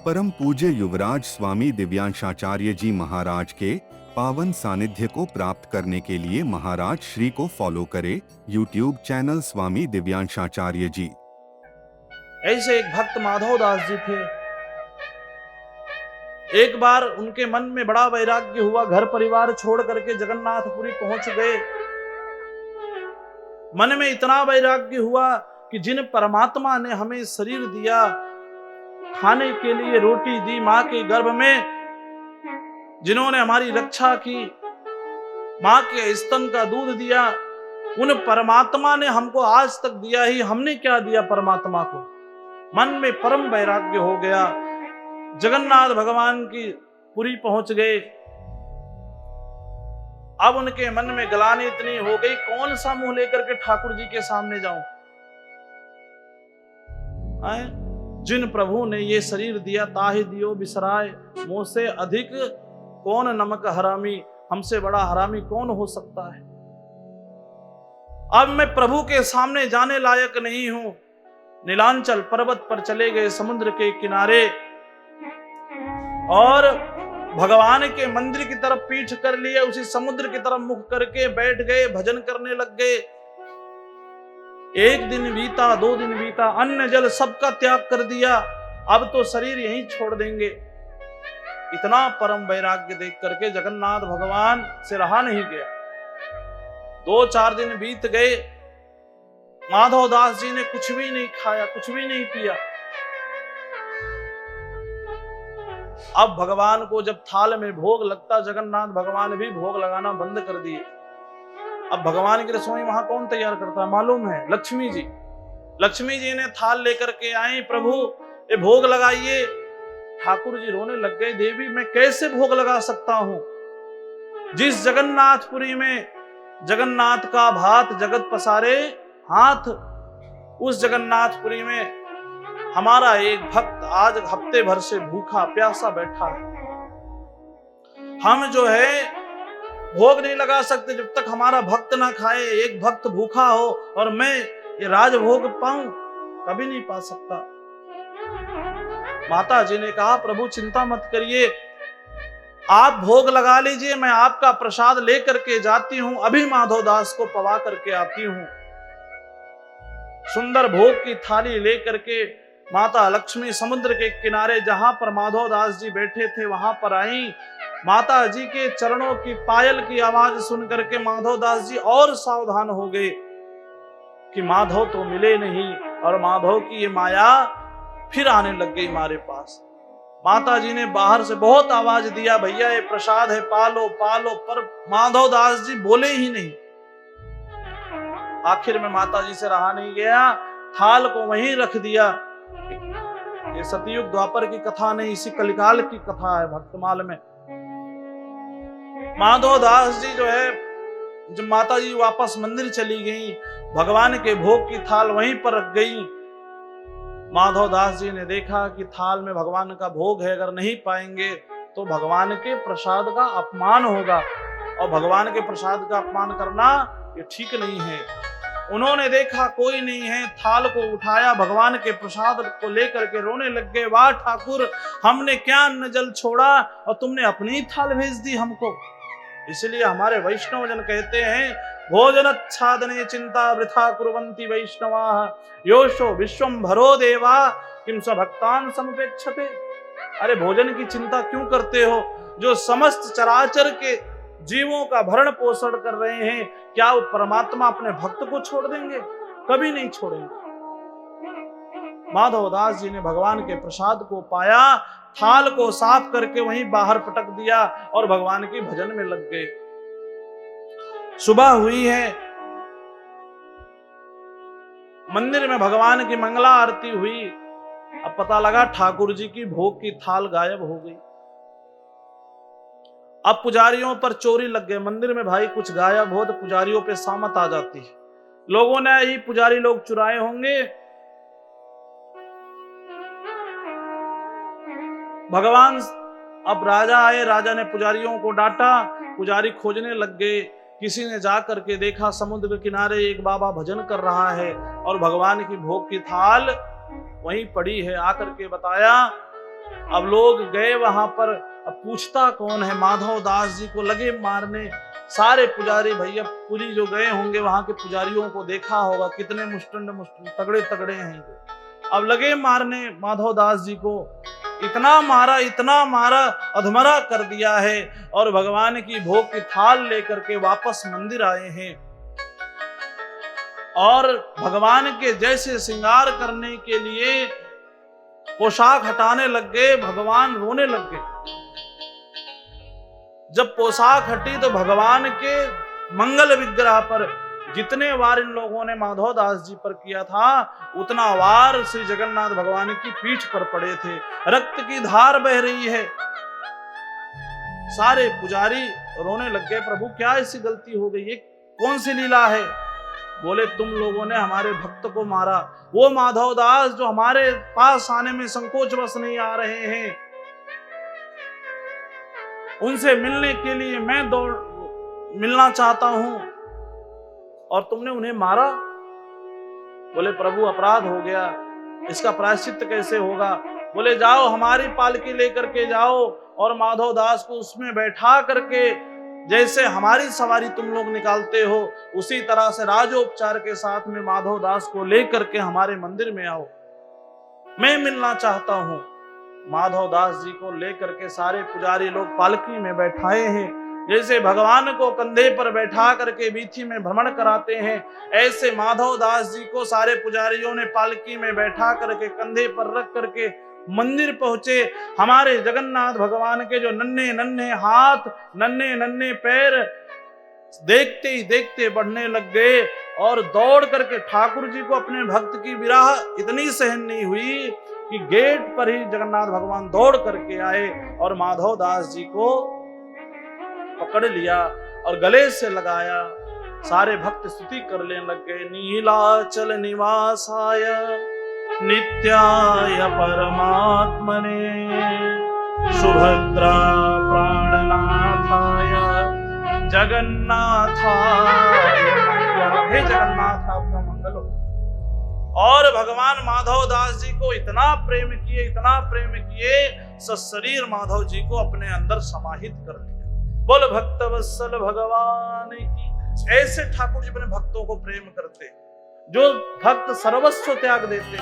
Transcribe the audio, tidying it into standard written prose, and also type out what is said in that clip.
परम पूज्य युवराज स्वामी दिव्यांशाचार्य जी महाराज के पावन सानिध्य को प्राप्त करने के लिए महाराज श्री को फॉलो करें यूट्यूब चैनल स्वामी दिव्यांशाचार्य जी। ऐसे एक भक्त माधव दास जी थे। एक बार उनके मन में बड़ा वैराग्य हुआ, घर परिवार छोड़ करके जगन्नाथपुरी पहुंच गए। मन में इतना वैराग्य हुआ कि जिन परमात्मा ने हमें शरीर दिया, खाने के लिए रोटी दी मां के गर्भ में, जिन्होंने हमारी रक्षा की, मां के स्तन का दूध दिया, उन परमात्मा ने हमको आज तक दिया ही, हमने क्या दिया परमात्मा को। मन में परम वैराग्य हो गया। जगन्नाथ भगवान की पुरी पहुंच गए। अब उनके मन में गलानी इतनी हो गई, कौन सा मुंह लेकर के ठाकुर जी के सामने जाऊं। जिन प्रभु ने ये शरीर दिया ताहि दियो बिसराय, मुंह से अधिक कौन नमक हरामी, हमसे बड़ा हरामी कौन हो सकता है। अब मैं प्रभु के सामने जाने लायक नहीं हूं। नीलांचल पर्वत पर चले गए, समुद्र के किनारे, और भगवान के मंदिर की तरफ पीठ कर लिए, उसी समुद्र की तरफ मुख करके बैठ गए, भजन करने लग गए। एक दिन बीता, 2 दिन बीता, अन्न जल सबका त्याग कर दिया। अब तो शरीर यहीं छोड़ देंगे। इतना परम वैराग्य देख करके जगन्नाथ भगवान से रहा नहीं गया। 2-4 दिन बीत गए। माधव दास जी ने कुछ भी नहीं खाया, कुछ भी नहीं पिया। अब भगवान को जब थाल में भोग लगता, जगन्नाथ भगवान भी भोग लगाना बंद कर दिए। अब भगवान की रसोई वहां कौन तैयार करता है मालूम है? लक्ष्मी जी। लक्ष्मी जी ने थाल लेकर के आई, प्रभु ये भोग लगाइए। ठाकुर जी रोने लग गए, देवी मैं कैसे भोग लगा सकता हूं? जिस जगन्नाथपुरी में जगन्नाथ का भात जगत पसारे हाथ, उस जगन्नाथपुरी में हमारा एक भक्त आज हफ्ते भर से भूखा प्यासा बैठा है। हम जो है भोग नहीं लगा सकते जब तक हमारा भक्त ना खाए। एक भक्त भूखा हो और मैं ये राजभोग पाऊं, कभी नहीं पा सकता। माता जी ने कहा, प्रभु चिंता मत करिए, आप भोग लगा लीजिए, मैं आपका प्रसाद लेकर के जाती हूं, अभी माधव दास को पवा करके आती हूं। सुंदर भोग की थाली लेकर के माता लक्ष्मी समुद्र के किनारे जहां पर माधव दास जी बैठे थे वहां पर आई। माता जी के चरणों की पायल की आवाज सुन करके माधव दास जी और सावधान हो गए कि माधव तो मिले नहीं, और माधव की ये माया फिर आने लग गई हमारे पास। माता जी ने बाहर से बहुत आवाज दिया, भैया ये प्रसाद है, पालो पालो, पर माधव दास जी बोले ही नहीं। आखिर में माता जी से रहा नहीं गया, थाल को वहीं रख दिया। ये सतयुग द्वापर की कथा नहीं, इसी कलिकाल की कथा है भक्तमाल में। माधव दास जी जो है, जब माता जी वापस मंदिर चली गई, भगवान के भोग की थाल वहीं पर रख गई। माधव दास जी ने देखा कि थाल में भगवान का भोग है, अगर नहीं पाएंगे तो भगवान के प्रसाद का अपमान होगा, और भगवान के प्रसाद का अपमान करना ये ठीक नहीं है। उन्होंने देखा कोई नहीं है, थाल को उठाया, भगवान के प्रसाद को लेकर के रोने लग गए, वाह ठाकुर हमने क्या अन्न जल छोड़ा और तुमने अपनी थाल भेज दी हमको। इसलिए हमारे वैष्णव जन कहते हैं, भोजनच्छादने चिंता वृथा कुर्वन्ति वैष्णवाः, योषो विश्वम भरो देवा किम स्वभक्तान समुपेक्षते। अरे भोजन की चिंता क्यों करते हो? जो समस्त चराचर के जीवों का भरण पोषण कर रहे हैं, क्या वो परमात्मा अपने भक्त को छोड़ देंगे? कभी नहीं छोड़ेंगे। माधव दास जी ने भगवान के प्रसाद को पाया, थाल को साफ करके वहीं बाहर पटक दिया और भगवान की भजन में लग गए। सुबह हुई है, मंदिर में भगवान की मंगला आरती हुई। अब पता लगा ठाकुर जी की भोग की थाल गायब हो गई। अब पुजारियों पर चोरी लग गए। मंदिर में भाई कुछ गायब हो तो पुजारियों पे सामत आ जाती है। लोगों ने ही पुजारी लोग चुराए होंगे। भगवान, अब राजा आए, राजा ने पुजारियों को डांटा, पुजारी खोजने लग गए। किसी ने जा करके देखा, समुद्र के किनारे एक बाबा भजन कर रहा है और भगवान की भोग की थाल वहीं पड़ी है। आकर के बताया अब लोग गए वहां पर, अब पूछता कौन है, माधव दास जी को लगे मारने। सारे पुजारी भैया पुरी जो गए होंगे वहां के पुजारियों को देखा होगा कितने मुष्टंड तगड़े तगड़े हैं। अब लगे मारने माधव दास जी को, इतना मारा अधमरा कर दिया है। और भगवान की भोग की थाल लेकर के वापस मंदिर आए हैं और भगवान के जैसे श्रृंगार करने के लिए पोशाक हटाने लग गए। भगवान रोने लग गए। जब पोशाक हटी तो भगवान के मंगल विग्रह पर जितने वार इन लोगों ने माधव दास जी पर किया था, उतना वार श्री जगन्नाथ भगवान की पीठ पर पड़े थे। रक्त की धार बह रही है। सारे पुजारी रोने लग गए, प्रभु क्या ऐसी गलती हो गई, ये कौन सी लीला है? बोले तुम लोगों ने हमारे भक्त को मारा। वो माधव दास जो हमारे पास आने में संकोच बस नहीं आ रहे हैं, उनसे मिलने के लिए मैं मिलना चाहता हूं और तुमने उन्हें मारा। बोले प्रभु अपराध हो गया, इसका प्रायश्चित कैसे होगा? बोले जाओ हमारी पालकी लेकर के जाओ और माधव दास को उसमें बैठा करके जैसे हमारी सवारी तुम लोग निकालते हो, उसी तरह से राजोपचार के साथ में माधव दास को लेकर के हमारे मंदिर में आओ, मैं मिलना चाहता हूं। माधव दास जी को लेकर के सारे पुजारी लोग पालकी में बैठाए हैं। जैसे भगवान को कंधे पर बैठा करके वीथी में भ्रमण कराते हैं, ऐसे माधव दास जी को सारे पुजारियों ने पालकी में बैठा करके कंधे पर रख करके मंदिर पहुंचे। हमारे जगन्नाथ भगवान के जो नन्हे नन्हे हाथ, नन्हे नन्हे पैर देखते ही देखते बढ़ने लग गए और दौड़ करके ठाकुर जी को अपने भक्त की विरह इतनी सहन नहीं हुई कि गेट पर ही जगन्नाथ भगवान दौड़ करके आए और माधव दास जी को पकड़ लिया और गले से लगाया। सारे भक्त स्तुति करने लग गए। नीलाचल निवासाय नित्याय परमात्मने सुभद्रा प्राणनाथाय जगन्नाथाय मंगलम। हे जगन्नाथ आपका मंगल हो। और भगवान माधव दास जी को इतना प्रेम किए सशरीर माधव जी को अपने अंदर समाहित कर लिया। बोल भक्त वत्सल भगवान की। ऐसे ठाकुर जी अपने भक्तों को प्रेम करते, जो भक्त सर्वस्व त्याग देते।